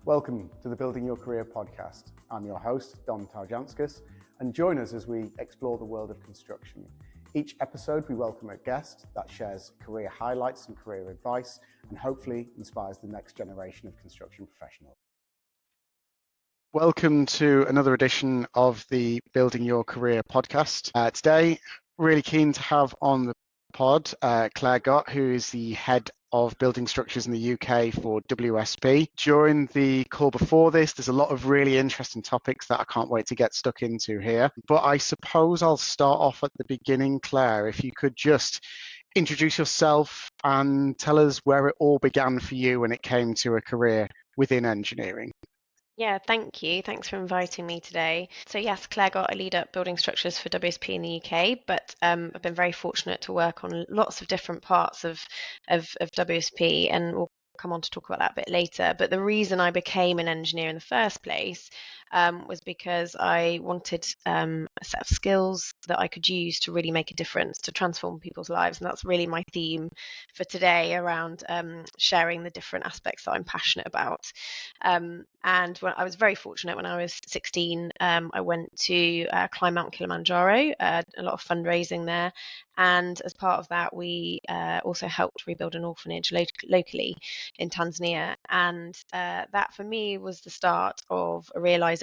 Welcome to the Building Your Career podcast. I'm your host, Taujanskas, and join us as we explore the world of construction. Each episode, we welcome a guest that shares career highlights and career advice, and hopefully inspires the next generation of construction professionals. Welcome to another edition of the Building Your Career podcast. Today, really keen to have on the pod Claire Gott, who is the head of building structures in the UK for WSP. During the call before this, there's a lot of really interesting topics that I can't wait to get stuck into here. But I suppose I'll start off at the beginning, Claire, if you could just introduce yourself and tell us where it all began for you when it came to a career within engineering. Yeah, thank you. Thanks for inviting me today. So yes, Claire Gott, I lead up building structures for WSP in the UK, but I've been very fortunate to work on lots of different parts of WSP, and we'll come on to talk about that a bit later. But the reason I became an engineer in the first place was because I wanted a set of skills that I could use to really make a difference, to transform people's lives. And that's really my theme for today, around sharing the different aspects that I'm passionate about. And when I was very fortunate, when I was 16, I went to climb Mount Kilimanjaro, a lot of fundraising there. And as part of that, we also helped rebuild an orphanage locally in Tanzania. And that for me was the start of a realization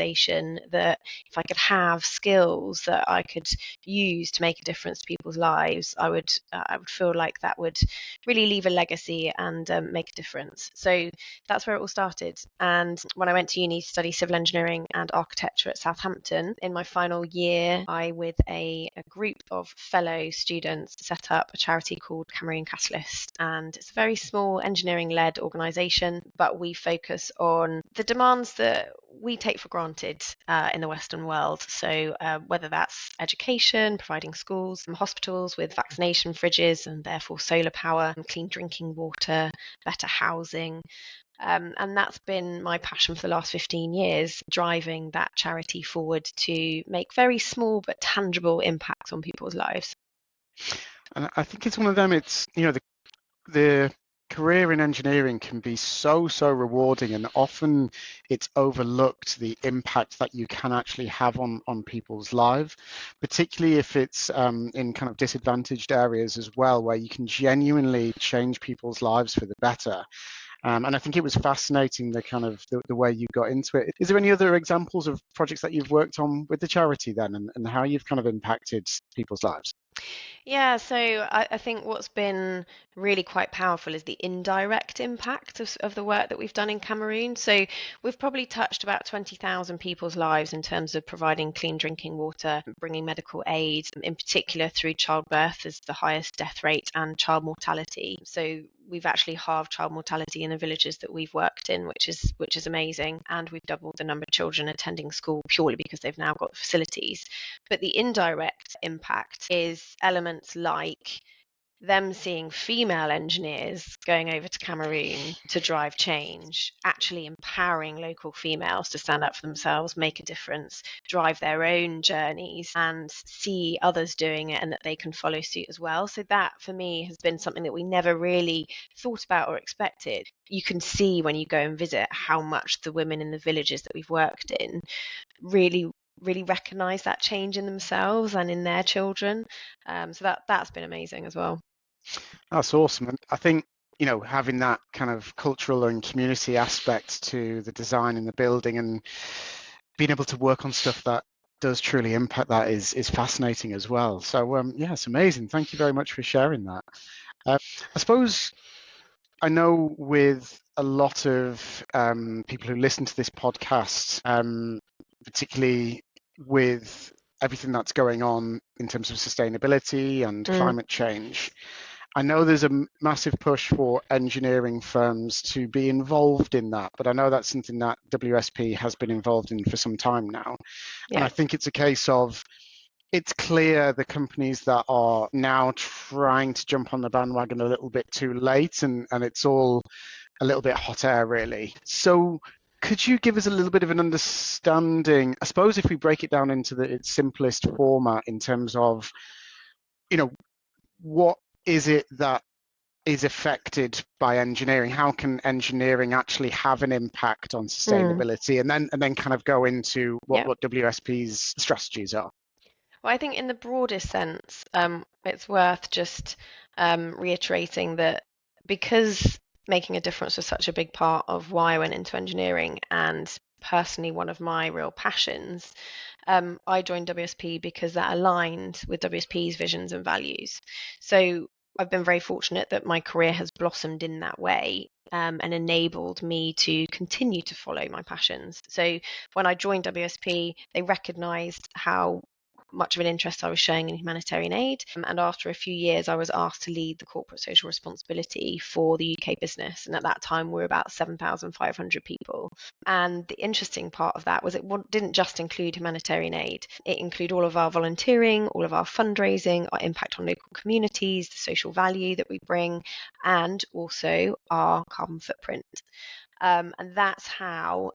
that if I could have skills that I could use to make a difference to people's lives, I would feel like that would really leave a legacy and make a difference. So that's where it all started. And when I went to uni to study civil engineering and architecture at Southampton, in my final year, I, with a group of fellow students, set up a charity called Cameroon Catalyst. And it's a very small engineering-led organisation, but we focus on the demands that we take for granted in the Western world. So whether that's education, providing schools and hospitals with vaccination fridges and therefore solar power, clean drinking water, better housing. And that's been my passion for the last 15 years, driving that charity forward to make very small but tangible impacts on people's lives. And I think it's one of them, it's, the career in engineering can be so rewarding, and often it's overlooked the impact that you can actually have on people's lives, particularly if it's in kind of disadvantaged areas as well, where you can genuinely change people's lives for the better. And I think it was fascinating the way you got into it. Is there any other examples of projects that you've worked on with the charity then, and how you've kind of impacted people's lives? Yeah, so I think what's been really quite powerful is the indirect impact of the work that we've done in Cameroon. So we've probably touched about 20,000 people's lives in terms of providing clean drinking water, bringing medical aid, in particular through childbirth as the highest death rate, and child mortality. So we've actually halved child mortality in the villages that we've worked in, which is amazing. And we've doubled the number of children attending school purely because they've now got facilities. But the indirect impact is elements like them seeing female engineers going over to Cameroon to drive change, actually empowering local females to stand up for themselves, make a difference, drive their own journeys, and see others doing it and that they can follow suit as well. So that, for me, has been something that we never really thought about or expected. You can see when you go and visit how much the women in the villages that we've worked in really recognize that change in themselves and in their children. So that's been amazing as well. That's awesome. And I think, having that kind of cultural and community aspect to the design in the building and being able to work on stuff that does truly impact that is fascinating as well. So yeah, it's amazing. Thank you very much for sharing that. I suppose I know with a lot of people who listen to this podcast, particularly with everything that's going on in terms of sustainability and climate change, I know there's a massive push for engineering firms to be involved in that, but I know that's something that WSP has been involved in for some time now. Yeah. And I think it's a case of, it's clear the companies that are now trying to jump on the bandwagon a little bit too late, and it's all a little bit hot air, really. So could you give us a little bit of an understanding, I suppose, if we break it down into its simplest format in terms of, what is it that is affected by engineering? How can engineering actually have an impact on sustainability? And then kind of go into what WSP's strategies are. Well, I think in the broadest sense, it's worth just reiterating that because making a difference was such a big part of why I went into engineering, and personally one of my real passions, I joined WSP because that aligned with WSP's visions and values. So I've been very fortunate that my career has blossomed in that way, and enabled me to continue to follow my passions. So when I joined WSP, they recognized how much of an interest I was showing in humanitarian aid. And after a few years, I was asked to lead the corporate social responsibility for the UK business. And at that time, we were about 7,500 people. And the interesting part of that was it didn't just include humanitarian aid. It included all of our volunteering, all of our fundraising, our impact on local communities, the social value that we bring, and also our carbon footprint. And that's how,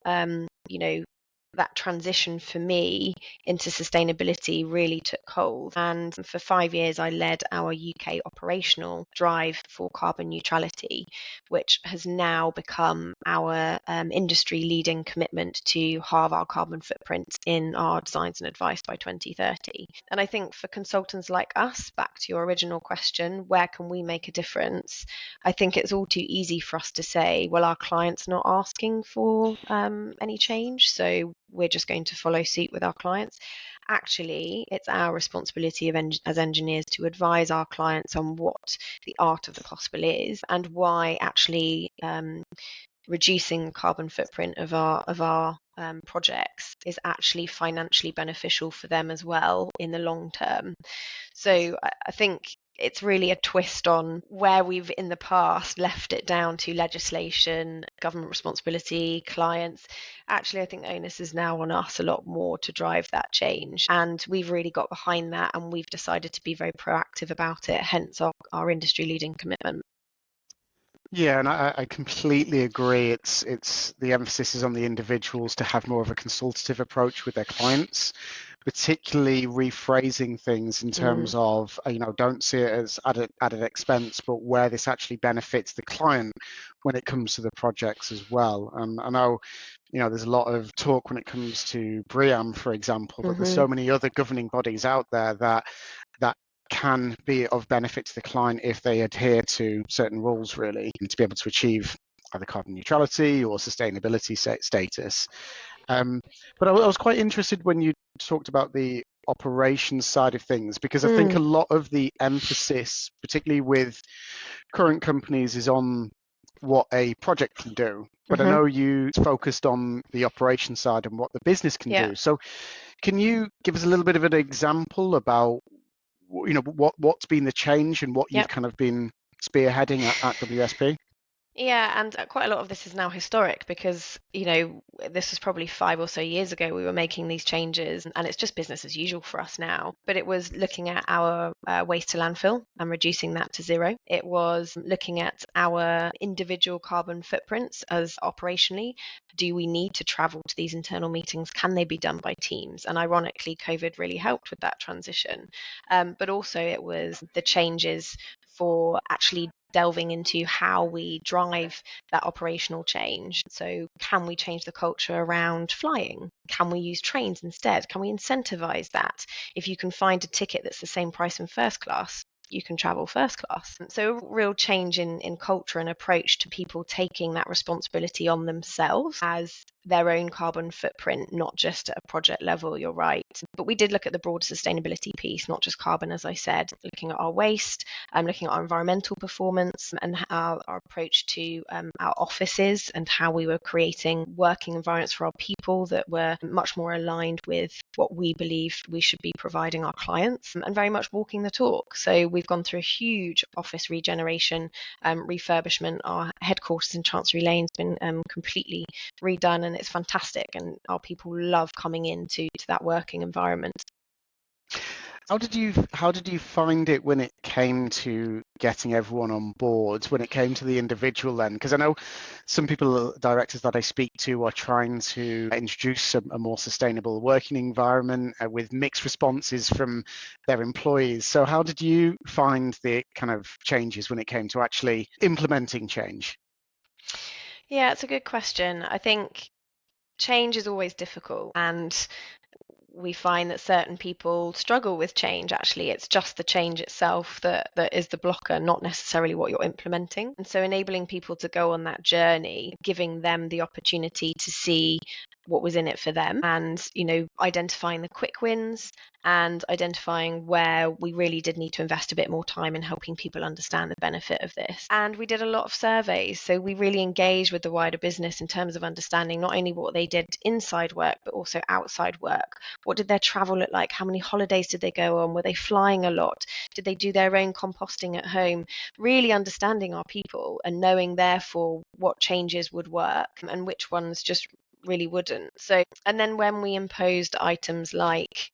that transition for me into sustainability really took hold. And for 5 years, I led our UK operational drive for carbon neutrality, which has now become our industry leading commitment to halve our carbon footprint in our designs and advice by 2030. And I think for consultants like us, back to your original question, where can we make a difference? I think it's all too easy for us to say, well, our client's not asking for any change, so we're just going to follow suit with our clients. Actually, it's our responsibility as engineers to advise our clients on what the art of the possible is, and why actually reducing the carbon footprint of our projects is actually financially beneficial for them as well in the long term. So I think it's really a twist on where we've in the past left it down to legislation, government responsibility, clients. Actually, I think the onus is now on us a lot more to drive that change. And we've really got behind that, and we've decided to be very proactive about it, hence our industry leading commitment. Yeah, and I completely agree. It's the emphasis is on the individuals to have more of a consultative approach with their clients, particularly rephrasing things in terms of, don't see it as added expense, but where this actually benefits the client when it comes to the projects as well. I know, there's a lot of talk when it comes to BREEAM, for example, but there's so many other governing bodies out there that can be of benefit to the client if they adhere to certain rules, really, and to be able to achieve either carbon neutrality or sustainability status. But I was quite interested when you talked about the operations side of things, because I think a lot of the emphasis, particularly with current companies, is on what a project can do. But I know you focused on the operation side and what the business can do. So can you give us a little bit of an example about what's been the change and what you've kind of been spearheading at WSP? Yeah, and quite a lot of this is now historic because, this was probably 5 or so years ago we were making these changes, and it's just business as usual for us now. But it was looking at our waste to landfill and reducing that to zero. It was looking at our individual carbon footprints as operationally. Do we need to travel to these internal meetings? Can they be done by Teams? And ironically, COVID really helped with that transition. But also it was the changes for actually delving into how we drive that operational change. So can we change the culture around flying? Can we use trains instead? Can we incentivize that? If you can find a ticket that's the same price in first class, you can travel first class. So a real change in culture and approach to people taking that responsibility on themselves as their own carbon footprint, not just at a project level, you're right. But we did look at the broader sustainability piece, not just carbon, as I said, looking at our waste, looking at our environmental performance, and our approach to our offices and how we were creating working environments for our people that were much more aligned with what we believe we should be providing our clients, and very much walking the talk. So we've gone through a huge office regeneration, refurbishment. Our headquarters in Chancery Lane's been completely redone, and it's fantastic, and our people love coming into that working environment. How did you find it when it came to getting everyone on board, when it came to the individual then? Because I know some people, directors that I speak to, are trying to introduce a more sustainable working environment with mixed responses from their employees. So how did you find the kind of changes when it came to actually implementing change? Yeah, it's a good question. I think change is always difficult, and we find that certain people struggle with change. Actually, it's just the change itself that is the blocker, not necessarily what you're implementing. And so enabling people to go on that journey, giving them the opportunity to see what was in it for them, and identifying the quick wins and identifying where we really did need to invest a bit more time in helping people understand the benefit of this. And we did a lot of surveys, so we really engaged with the wider business in terms of understanding not only what they did inside work but also outside work. What did their travel look like? How many holidays did they go on? Were they flying a lot? Did they do their own composting at home? Really understanding our people and knowing therefore what changes would work and which ones just really wouldn't. So, and then when we imposed items like,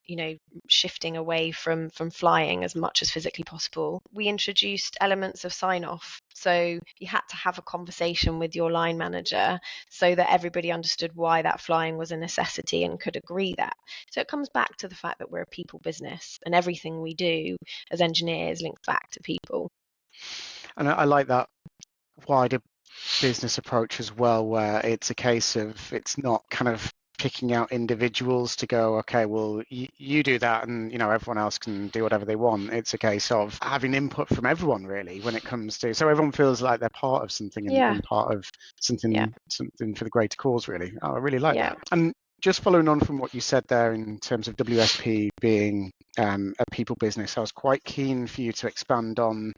shifting away from flying as much as physically possible, we introduced elements of sign off. So you had to have a conversation with your line manager so that everybody understood why that flying was a necessity and could agree that. So it comes back to the fact that we're a people business and everything we do as engineers links back to people. And I like that wider business approach as well, where it's a case of it's not kind of picking out individuals to go, okay, well, you do that and, everyone else can do whatever they want. It's a case of having input from everyone, really, when it comes to, so everyone feels like they're part of something and part of something for the greater cause, really. Oh, I really like that. And just following on from what you said there in terms of WSP being a people business, I was quite keen for you to expand on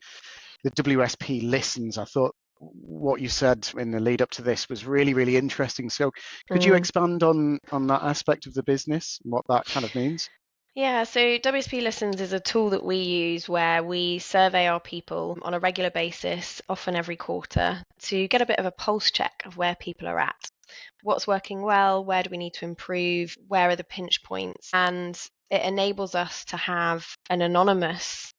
the WSP listens. I thought what you said in the lead up to this was really, really interesting. So could you expand on that aspect of the business and what that kind of means? Yeah, so WSP Listens is a tool that we use where we survey our people on a regular basis, often every quarter, to get a bit of a pulse check of where people are at. What's working well? Where do we need to improve? Where are the pinch points? And it enables us to have an anonymous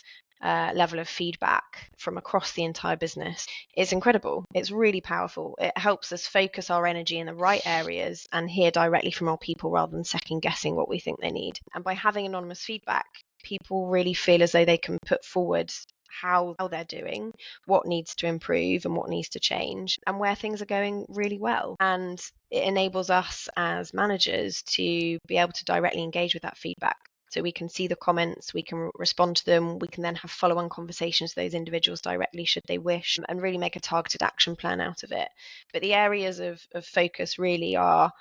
level of feedback from across the entire business. It's incredible. It's really powerful. It helps us focus our energy in the right areas and hear directly from our people rather than second guessing what we think they need. And by having anonymous feedback, people really feel as though they can put forward how they're doing, what needs to improve and what needs to change, and where things are going really well. And it enables us as managers to be able to directly engage with that feedback. So we can see the comments, we can respond to them, we can then have follow-on conversations with those individuals directly should they wish, and really make a targeted action plan out of it. But the areas of focus really are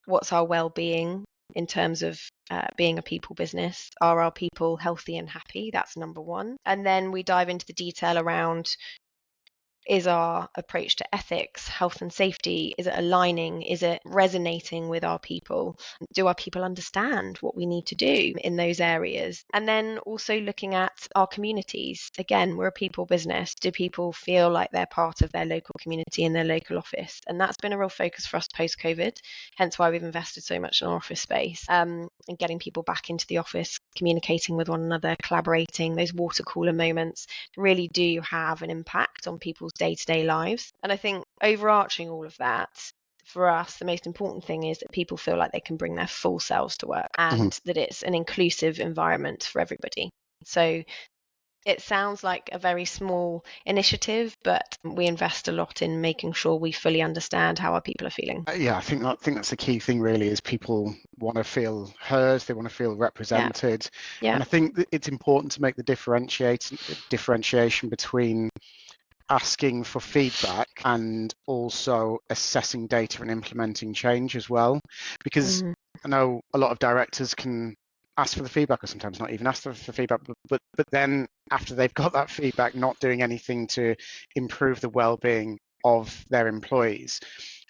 what's our well-being in terms of being a people business. Are our people healthy and happy? That's number one. And then we dive into the detail around, is our approach to ethics, health and safety, is it aligning? Is it resonating with our people? Do our people understand what we need to do in those areas? And then also looking at our communities. Again, we're a people business. Do people feel like they're part of their local community in their local office? And that's been a real focus for us post-COVID, hence why we've invested so much in our office space, and getting people back into the office, communicating with one another, collaborating. Those water cooler moments really do have an impact on people's day-to-day lives. And I think overarching all of that, for us, the most important thing is that people feel like they can bring their full selves to work and that it's an inclusive environment for everybody. So it sounds like a very small initiative, but we invest a lot in making sure we fully understand how our people are feeling. Yeah, I think that's the key thing really, is people want to feel heard, they want to feel represented. And I think that it's important to make the differentiation between asking for feedback and also assessing data and implementing change as well. Because I know a lot of directors can ask for the feedback or sometimes not even ask for feedback, but then after they've got that feedback, not doing anything to improve the well-being of their employees.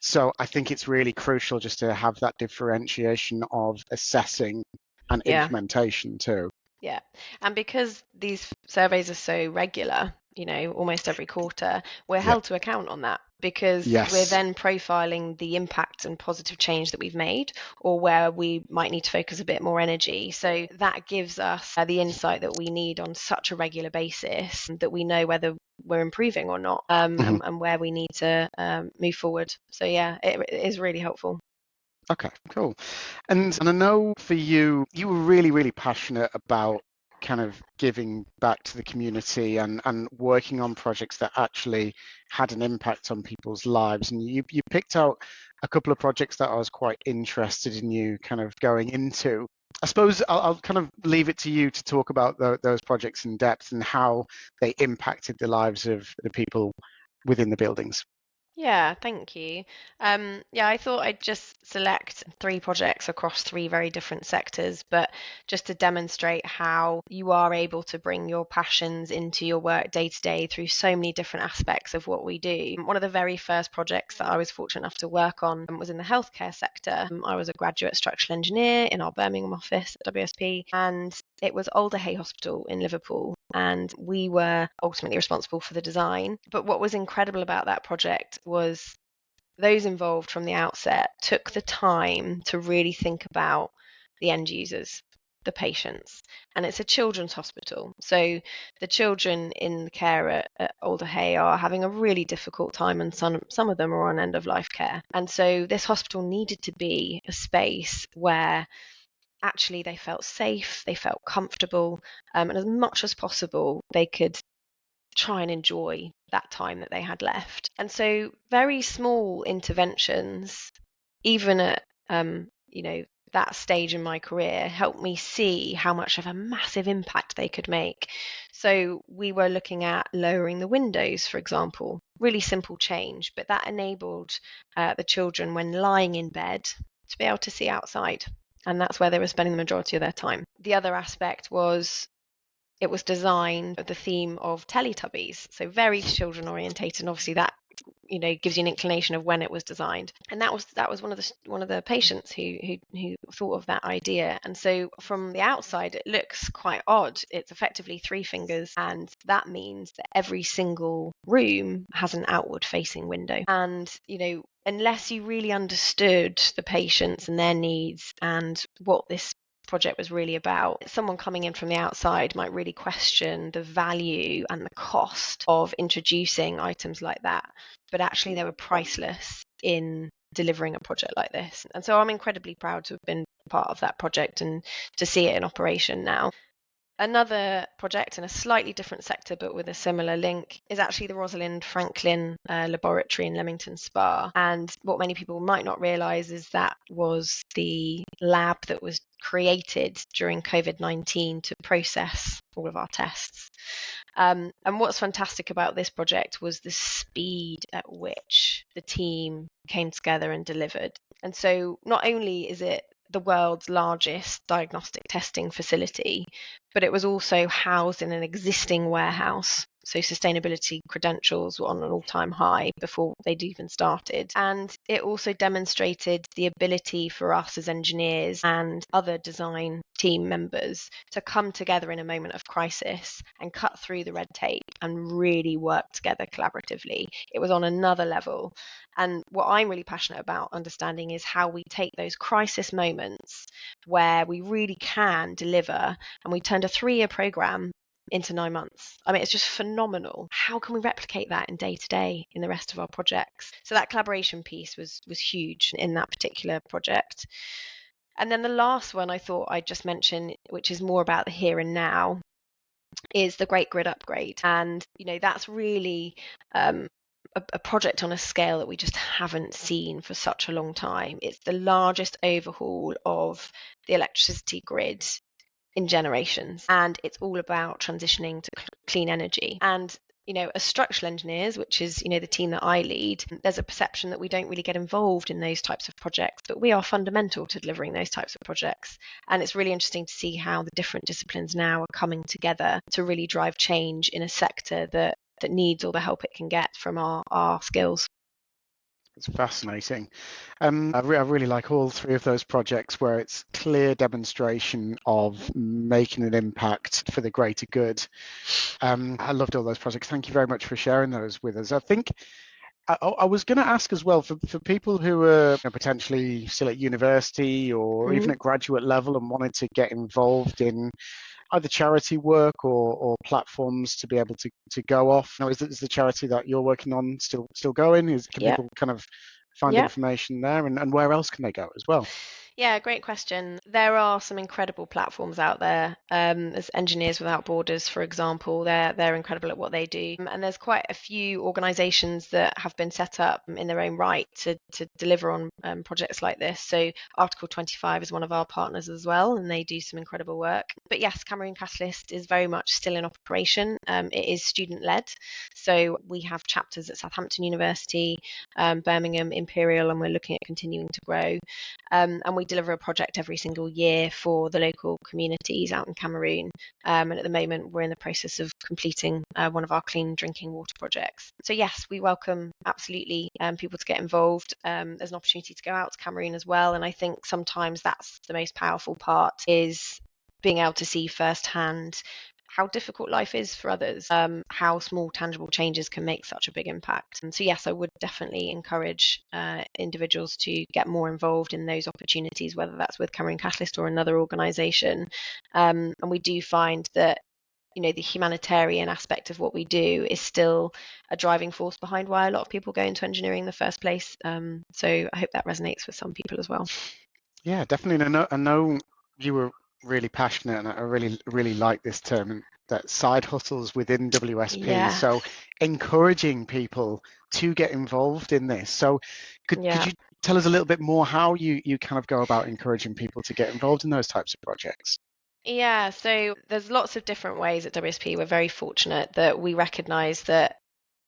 So I think it's really crucial just to have that differentiation of assessing and implementation too. Yeah. And because these surveys are so regular, almost every quarter, we're held to account on that, because we're then profiling the impact and positive change that we've made, or where we might need to focus a bit more energy. So that gives us the insight that we need on such a regular basis, that we know whether we're improving or not, and where we need to move forward. So yeah, it is really helpful. Okay, cool. And I know for you, you were really, really passionate about kind of giving back to the community and working on projects that actually had an impact on people's lives. And you picked out a couple of projects that I was quite interested in you kind of going into. I suppose I'll kind of leave it to you to talk about those projects in depth and how they impacted the lives of the people within the buildings. Yeah, thank you. I thought I'd just select 3 projects across 3 very different sectors, but just to demonstrate how you are able to bring your passions into your work day to day through so many different aspects of what we do. One of the very first projects that I was fortunate enough to work on was in the healthcare sector. I was a graduate structural engineer in our Birmingham office at WSP, and it was Alder Hey Hospital in Liverpool, and we were ultimately responsible for the design. But what was incredible about that project was those involved from the outset took the time to really think about the end users, the patients. And it's a children's hospital. So the children in the care at Alder Hey are having a really difficult time, and some of them are on end of life care. And so this hospital needed to be a space where actually they felt safe, they felt comfortable, and as much as possible they could try and enjoy that time that they had left. And so very small interventions, even at that stage in my career, helped me see how much of a massive impact they could make. So we were looking at lowering the windows, for example. Really simple change, but that enabled the children, when lying in bed, to be able to see outside. And that's where they were spending the majority of their time. The other aspect was it was designed with the theme of Teletubbies, so very children orientated, and obviously that gives you an inclination of when it was designed. And that was one of the patients who thought of that idea. And so from the outside it looks quite odd. It's effectively 3 fingers, and that means that every single room has an outward facing window. And unless you really understood the patients and their needs and what this project was really about, someone coming in from the outside might really question the value and the cost of introducing items like that, but actually they were priceless in delivering a project like this. And so I'm incredibly proud to have been part of that project and to see it in operation now. Another project in a slightly different sector but with a similar link is actually the Rosalind Franklin laboratory in Leamington Spa. And what many people might not realise is that was the lab that was created during COVID-19 to process all of our tests. And what's fantastic about this project was the speed at which the team came together and delivered. And so not only is it the world's largest diagnostic testing facility, but it was also housed in an existing warehouse. So sustainability credentials were on an all-time high before they'd even started. And it also demonstrated the ability for us as engineers and other design team members to come together in a moment of crisis and cut through the red tape and really work together collaboratively. It was on another level. And what I'm really passionate about understanding is how we take those crisis moments where we really can deliver, and we turned a 3-year program into 9 months. I mean, it's just phenomenal. How can we replicate that in day to day in the rest of our projects? So that collaboration piece was huge in that particular project. And then the last one I thought I'd just mention, which is more about the here and now, is the Great Grid Upgrade. And that's really a project on a scale that we just haven't seen for such a long time. It's the largest overhaul of the electricity grid in generations, and it's all about transitioning to clean energy. And as structural engineers, which is the team that I lead, there's a perception that we don't really get involved in those types of projects, but we are fundamental to delivering those types of projects. And it's really interesting to see how the different disciplines now are coming together to really drive change in a sector that needs all the help it can get from our skills. It's fascinating. I really like all three of those projects where it's clear demonstration of making an impact for the greater good. I loved all those projects. Thank you very much for sharing those with us. I think I was going to ask as well for people who are potentially still at university or even at graduate level and wanted to get involved in either charity work or platforms to be able to go off. Now, is the charity that you're working on still going? Can people kind of find information there, and where else can they go as well? Yeah, great question. There are some incredible platforms out there. There's Engineers Without Borders, for example. They're incredible at what they do. And there's quite a few organisations that have been set up in their own right to deliver on projects like this. So Article 25 is one of our partners as well, and they do some incredible work. But yes, Cameroon Catalyst is very much still in operation. It is student-led. So we have chapters at Southampton University, Birmingham, Imperial, and we're looking at continuing to grow. And we deliver a project every single year for the local communities out in Cameroon. And at the moment, we're in the process of completing one of our clean drinking water projects. So yes, we welcome absolutely people to get involved. There's an opportunity to go out to Cameroon as well. And I think sometimes that's the most powerful part, is being able to see firsthand how difficult life is for others, how small tangible changes can make such a big impact. And so yes, I would definitely encourage individuals to get more involved in those opportunities, whether that's with Cameroon Catalyst or another organisation. And we do find that the humanitarian aspect of what we do is still a driving force behind why a lot of people go into engineering in the first place. So I hope that resonates with some people as well. Yeah, definitely. I know you were really passionate, and I really like this term, that side hustles within WSP. Yeah. So encouraging people to get involved in this. So could you tell us a little bit more how you kind of go about encouraging people to get involved in those types of projects? Yeah, so there's lots of different ways at WSP. We're very fortunate that we recognise that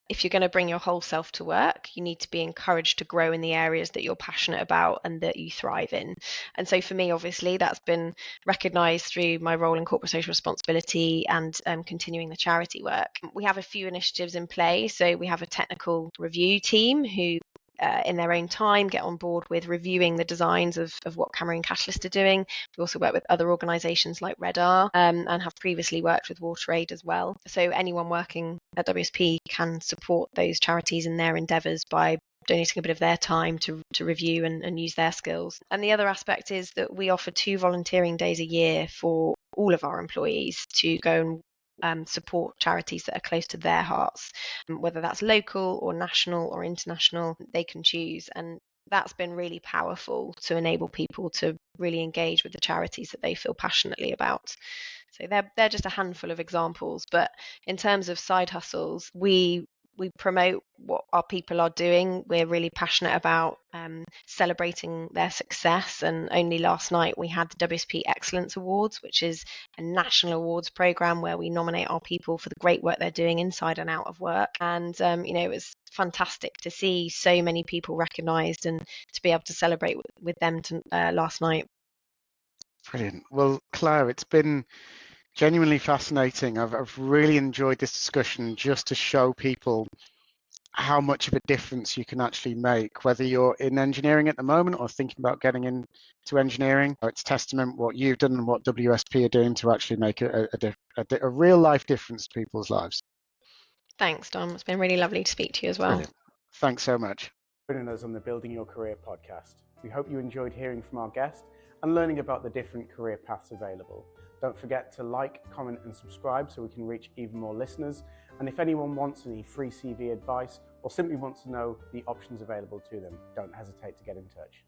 if you're going to bring your whole self to work, you need to be encouraged to grow in the areas that you're passionate about and that you thrive in. And so for me, obviously, that's been recognised through my role in corporate social responsibility and continuing the charity work. We have a few initiatives in play. So we have a technical review team who in their own time get on board with reviewing the designs of what Cameroon Catalyst are doing. We also work with other organisations like Redar and have previously worked with WaterAid as well. So anyone working at WSP can support those charities in their endeavours by donating a bit of their time to review and use their skills. And the other aspect is that we offer 2 volunteering days a year for all of our employees to go and support charities that are close to their hearts, whether that's local or national or international, they can choose. And that's been really powerful to enable people to really engage with the charities that they feel passionately about. So they're just a handful of examples. But in terms of side hustles, we promote what our people are doing. We're really passionate about celebrating their success. And only last night we had the WSP Excellence Awards, which is a national awards program where we nominate our people for the great work they're doing inside and out of work. And it was fantastic to see so many people recognised and to be able to celebrate with them last night. Brilliant. Well, Claire, it's been genuinely fascinating. I've really enjoyed this discussion, just to show people how much of a difference you can actually make, whether you're in engineering at the moment or thinking about getting into engineering. It's testament what you've done and what WSP are doing to actually make a real life difference to people's lives. Thanks, Dom. It's been really lovely to speak to you as well. Brilliant. Thanks so much. Joining us on the Building Your Career podcast. We hope you enjoyed hearing from our guest and learning about the different career paths available. Don't forget to like, comment and subscribe so we can reach even more listeners. And if anyone wants any free CV advice or simply wants to know the options available to them, don't hesitate to get in touch.